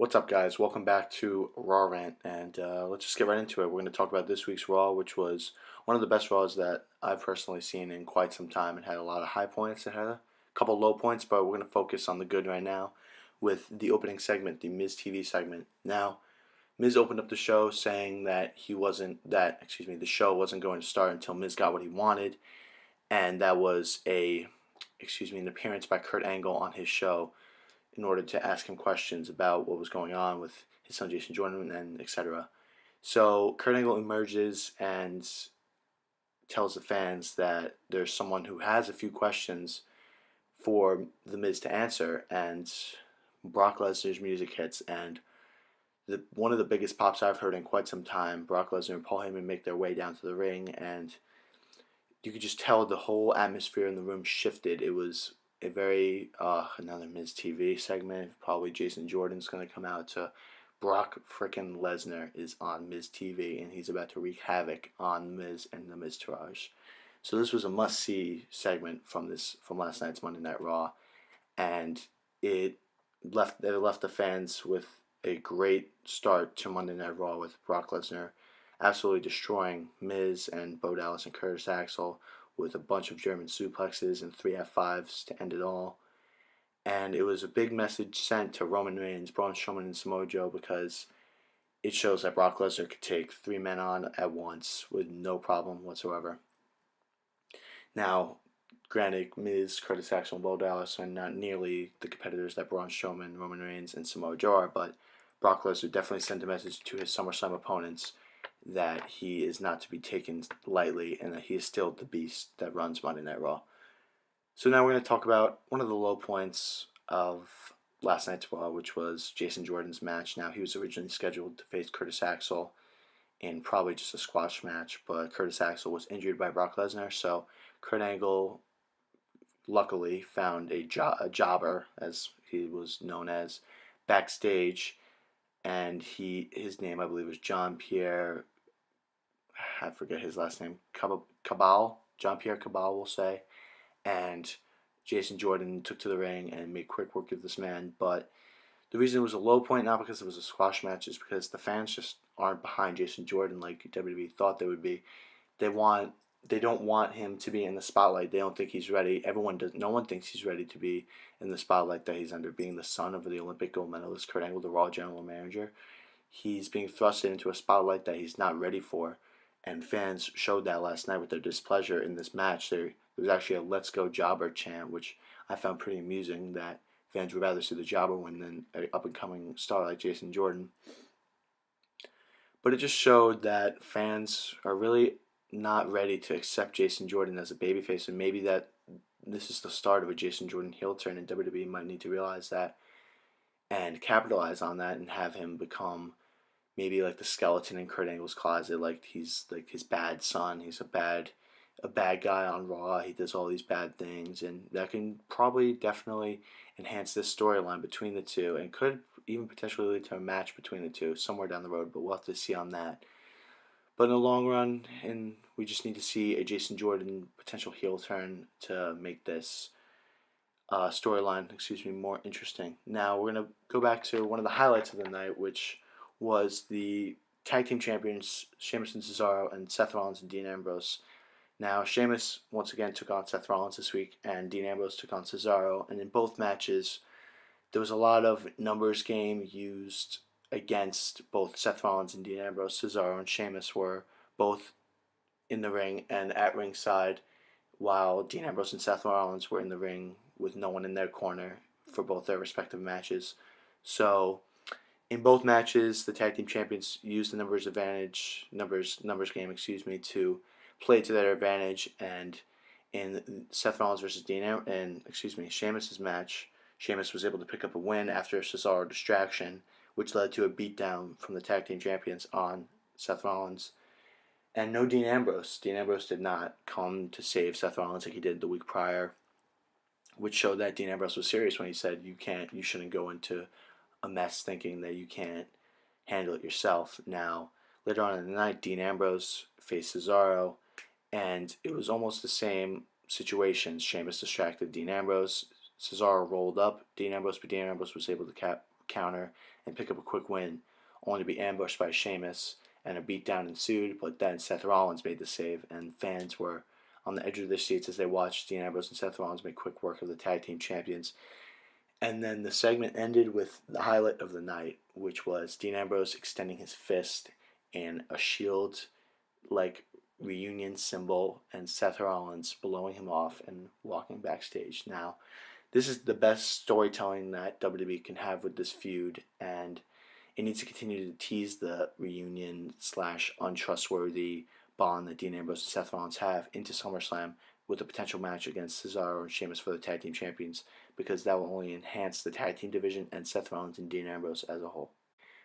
What's up, guys? Welcome back to Rant, and let's just get right into it. We're going to talk about this week's Raw, which was one of the best Raws that I've personally seen in quite some time. It had a lot of high points, it had a couple low points, but we're going to focus on the good right now with the opening segment, the Miz TV segment. Now, Miz opened up the show saying that the show wasn't going to start until Miz got what he wanted, and that was an appearance by Kurt Angle on his show in order to ask him questions about what was going on with his son Jason Jordan and etc. So Kurt Angle emerges and tells the fans that there's someone who has a few questions for the Miz to answer, and Brock Lesnar's music hits, and one of the biggest pops I've heard in quite some time. Brock Lesnar and Paul Heyman make their way down to the ring, and you could just tell the whole atmosphere in the room shifted. It was a very another Miz TV segment. Probably Jason Jordan's going to come out to Brock frickin' Lesnar is on Miz TV, and he's about to wreak havoc on Miz and the Miz Taraj. So this was a must-see segment from last night's Monday Night Raw, and it left the fans with a great start to Monday Night Raw with Brock Lesnar absolutely destroying Miz and Bo Dallas and Curtis Axel with a bunch of German suplexes and three F5s to end it all. And it was a big message sent to Roman Reigns, Braun Strowman, and Samoa Joe, because it shows that Brock Lesnar could take three men on at once with no problem whatsoever. Now, granted, Miz, Curtis Axel, and Bo Dallas are not nearly the competitors that Braun Strowman, Roman Reigns, and Samoa Joe are, but Brock Lesnar definitely sent a message to his SummerSlam opponents that he is not to be taken lightly and that he is still the beast that runs Monday Night Raw. So now we're going to talk about one of the low points of last night's Raw, which was Jason Jordan's match. Now, he was originally scheduled to face Curtis Axel in probably just a squash match, but Curtis Axel was injured by Brock Lesnar, so Kurt Angle luckily found a jobber, as he was known as, backstage, and his name, I believe, was John Pierre. I forget his last name. Cabal, John Pierre Cabal, will say, and Jason Jordan took to the ring and made quick work of this man. But the reason it was a low point, not because it was a squash match, is because the fans just aren't behind Jason Jordan like WWE thought they would be. They don't want him to be in the spotlight. They don't think he's ready. No one thinks he's ready to be in the spotlight that he's under, being the son of the Olympic gold medalist Kurt Angle, the Raw general manager. He's being thrust into a spotlight that he's not ready for, and fans showed that last night with their displeasure in this match. There was actually a "Let's Go Jobber" chant, which I found pretty amusing, that fans would rather see the Jobber win than an up-and-coming star like Jason Jordan. But it just showed that fans are really not ready to accept Jason Jordan as a babyface, and maybe that this is the start of a Jason Jordan heel turn, and WWE might need to realize that and capitalize on that and have him become maybe like the skeleton in Kurt Angle's closet, like he's like his bad son. He's a bad guy on Raw. He does all these bad things, and that can probably definitely enhance this storyline between the two, and could even potentially lead to a match between the two somewhere down the road. But we'll have to see on that. But in the long run, and we just need to see a Jason Jordan potential heel turn to make this storyline, more interesting. Now we're gonna go back to one of the highlights of the night, which was the tag team champions Sheamus and Cesaro and Seth Rollins and Dean Ambrose. Now Sheamus once again took on Seth Rollins this week, and Dean Ambrose took on Cesaro, and in both matches there was a lot of numbers game used against both Seth Rollins and Dean Ambrose. Cesaro and Sheamus were both in the ring and at ringside, while Dean Ambrose and Seth Rollins were in the ring with no one in their corner for both their respective matches. So in both matches, the tag team champions used the numbers game, to play to their advantage. And in Seth Rollins versus Sheamus's match, Sheamus was able to pick up a win after a Cesaro distraction, which led to a beatdown from the tag team champions on Seth Rollins. And no Dean Ambrose. Dean Ambrose did not come to save Seth Rollins like he did the week prior, which showed that Dean Ambrose was serious when he said you shouldn't go into a mess thinking that you can't handle it yourself. Now, later on in the night, Dean Ambrose faced Cesaro, and it was almost the same situation. Sheamus distracted Dean Ambrose. Cesaro rolled up Dean Ambrose, but Dean Ambrose was able to counter and pick up a quick win, only to be ambushed by Sheamus, and a beatdown ensued. But then Seth Rollins made the save, and fans were on the edge of their seats as they watched Dean Ambrose and Seth Rollins make quick work of the tag team champions. And then the segment ended with the highlight of the night, which was Dean Ambrose extending his fist in a shield like reunion symbol, and Seth Rollins blowing him off and walking backstage. Now, this is the best storytelling that WWE can have with this feud, and it needs to continue to tease the reunion slash untrustworthy bond that Dean Ambrose and Seth Rollins have into SummerSlam with a potential match against Cesaro and Sheamus for the tag team champions, because that will only enhance the tag team division and Seth Rollins and Dean Ambrose as a whole.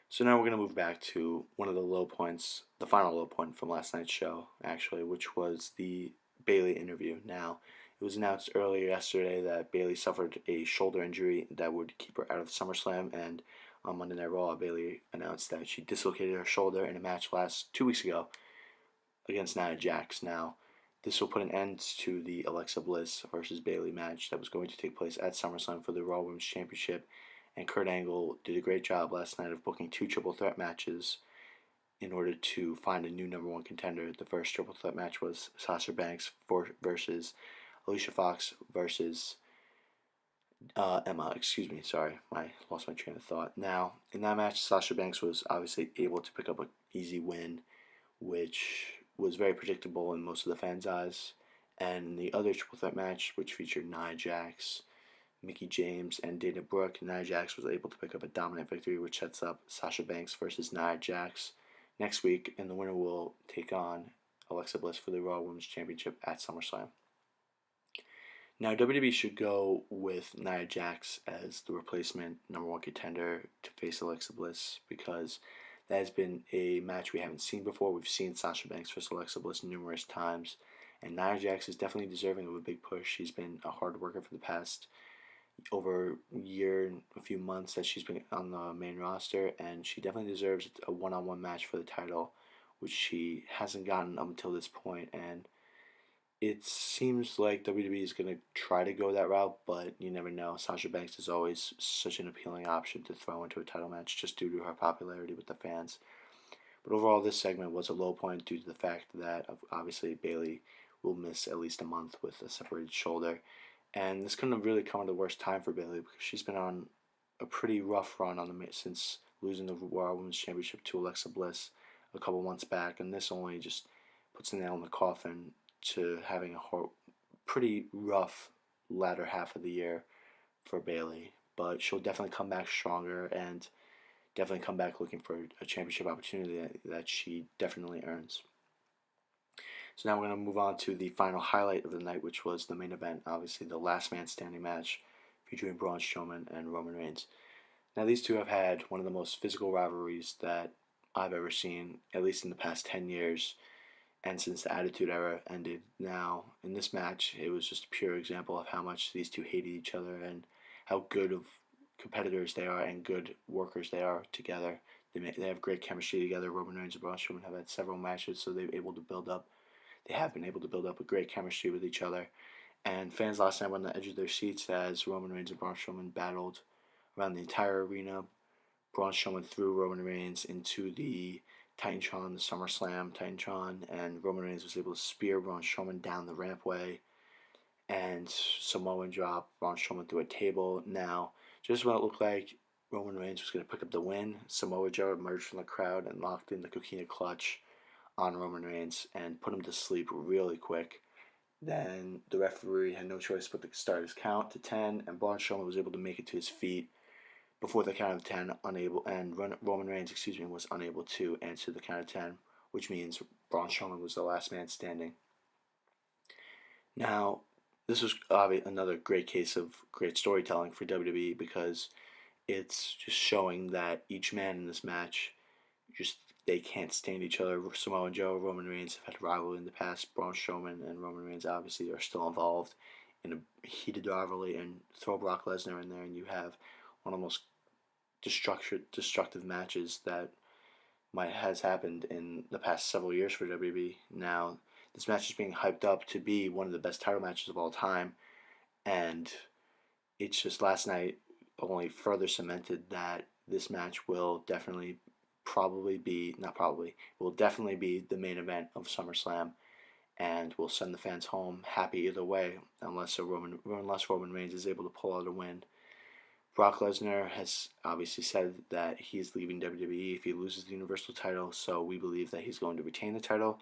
So now we're going to move back to one of the low points, the final low point from last night's show, actually, which was the Bayley interview. Now, it was announced earlier yesterday that Bayley suffered a shoulder injury that would keep her out of SummerSlam, and on Monday Night Raw, Bayley announced that she dislocated her shoulder in a match 2 weeks ago against Nia Jax. Now, this will put an end to the Alexa Bliss versus Bayley match that was going to take place at SummerSlam for the Raw Women's Championship, and Kurt Angle did a great job last night of booking 2 triple threat matches in order to find a new number 1 contender. The first triple threat match was Sasha Banks versus Alicia Fox versus Emma. Excuse me, sorry, I lost my train of thought. Now, in that match, Sasha Banks was obviously able to pick up an easy win, which was very predictable in most of the fans' eyes. And the other triple threat match, which featured Nia Jax, Mickie James, and Dana Brooke, Nia Jax was able to pick up a dominant victory, which sets up Sasha Banks versus Nia Jax next week, and the winner will take on Alexa Bliss for the Raw Women's Championship at SummerSlam. Now, WWE should go with Nia Jax as the replacement number 1 contender to face Alexa Bliss, because that has been a match we haven't seen before. We've seen Sasha Banks versus Alexa Bliss numerous times, and Nia Jax is definitely deserving of a big push. She's been a hard worker for the past over a year and a few months that she's been on the main roster, and she definitely deserves a one-on-one match for the title, which she hasn't gotten up until this point. And it seems like WWE is going to try to go that route, but you never know. Sasha Banks is always such an appealing option to throw into a title match just due to her popularity with the fans. But overall, this segment was a low point due to the fact that obviously Bayley will miss at least a month with a separated shoulder. And this couldn't have really come at the worst time for Bayley, because she's been on a pretty rough run since losing the Raw Women's Championship to Alexa Bliss a couple months back, and this only just puts the nail in the coffin to having a pretty rough latter half of the year for Bayley. But she'll definitely come back stronger and definitely come back looking for a championship opportunity that she definitely earns. So now we're going to move on to the final highlight of the night, which was the main event, obviously the last man standing match featuring Braun Strowman and Roman Reigns. Now, these two have had one of the most physical rivalries that I've ever seen, at least in the past 10 years, and since the Attitude Era ended. Now, in this match, it was just a pure example of how much these two hated each other and how good of competitors they are and good workers they are together. They have great chemistry together. Roman Reigns and Braun Strowman have had several matches, so they've able to build up. They have been able to build up a great chemistry with each other, and fans last night were on the edge of their seats as Roman Reigns and Braun Strowman battled around the entire arena. Braun Strowman threw Roman Reigns into the Titantron, the SummerSlam Titantron, and Roman Reigns was able to spear Braun Strowman down the rampway and Samoan drop Braun Strowman through a table. Now, just when it looked like Roman Reigns was going to pick up the win, Samoa Joe emerged from the crowd and locked in the Coquina Clutch on Roman Reigns and put him to sleep really quick. Then the referee had no choice but to start his count to 10, and Braun Strowman was able to make it to his feet before the count of 10, Roman Reigns, was unable to answer the count of 10, which means Braun Strowman was the last man standing. Now, this was another great case of great storytelling for WWE, because it's just showing that each man in this match, they can't stand each other. Samoa Joe, Roman Reigns have had a rivalry in the past. Braun Strowman and Roman Reigns obviously are still involved in a heated rivalry, and throw Brock Lesnar in there, and you have one of the most destructive matches that has happened in the past several years for WWE. Now, this match is being hyped up to be one of the best title matches of all time, and it's just last night only further cemented that this match will definitely probably be not probably will definitely be the main event of SummerSlam, and will send the fans home happy either way, unless Roman Reigns is able to pull out a win. Brock Lesnar has obviously said that he's leaving WWE if he loses the Universal title, so we believe that he's going to retain the title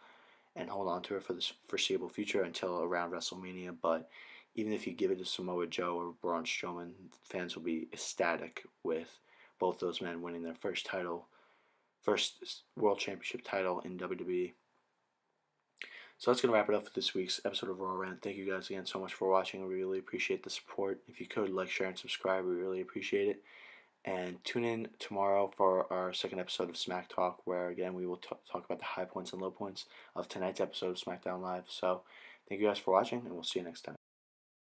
and hold on to it for the foreseeable future until around WrestleMania. But even if you give it to Samoa Joe or Braun Strowman, fans will be ecstatic with both those men winning their first World Championship title in WWE. So that's going to wrap it up for this week's episode of Raw Rant. Thank you guys again so much for watching. We really appreciate the support. If you could, like, share, and subscribe, we really appreciate it. And tune in tomorrow for our second episode of Smack Talk, where again we will talk about the high points and low points of tonight's episode of SmackDown Live. So thank you guys for watching, and we'll see you next time.